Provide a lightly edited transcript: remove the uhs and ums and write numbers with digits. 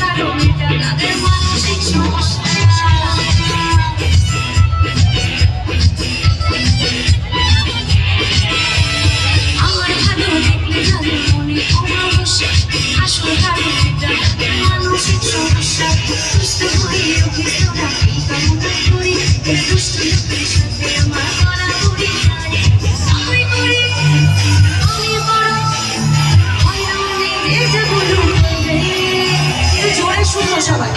কারণ এটা তাদের মানসিক সমস্যা। আমার ভালো দেখলে তাদের মনে অমাবস্যা, আসল কারণ এটা তাদের মানসিক সমস্যা। দুষ্ট হয়ে অভিষ্ট রাখি কামনা করি, এই দুষ্ট লোকের সাথে আমার গড়াগড়ি নাই। আমি করি আমি বড় হয়রানি, এই যে বলুন জোরে শুনো সবাই।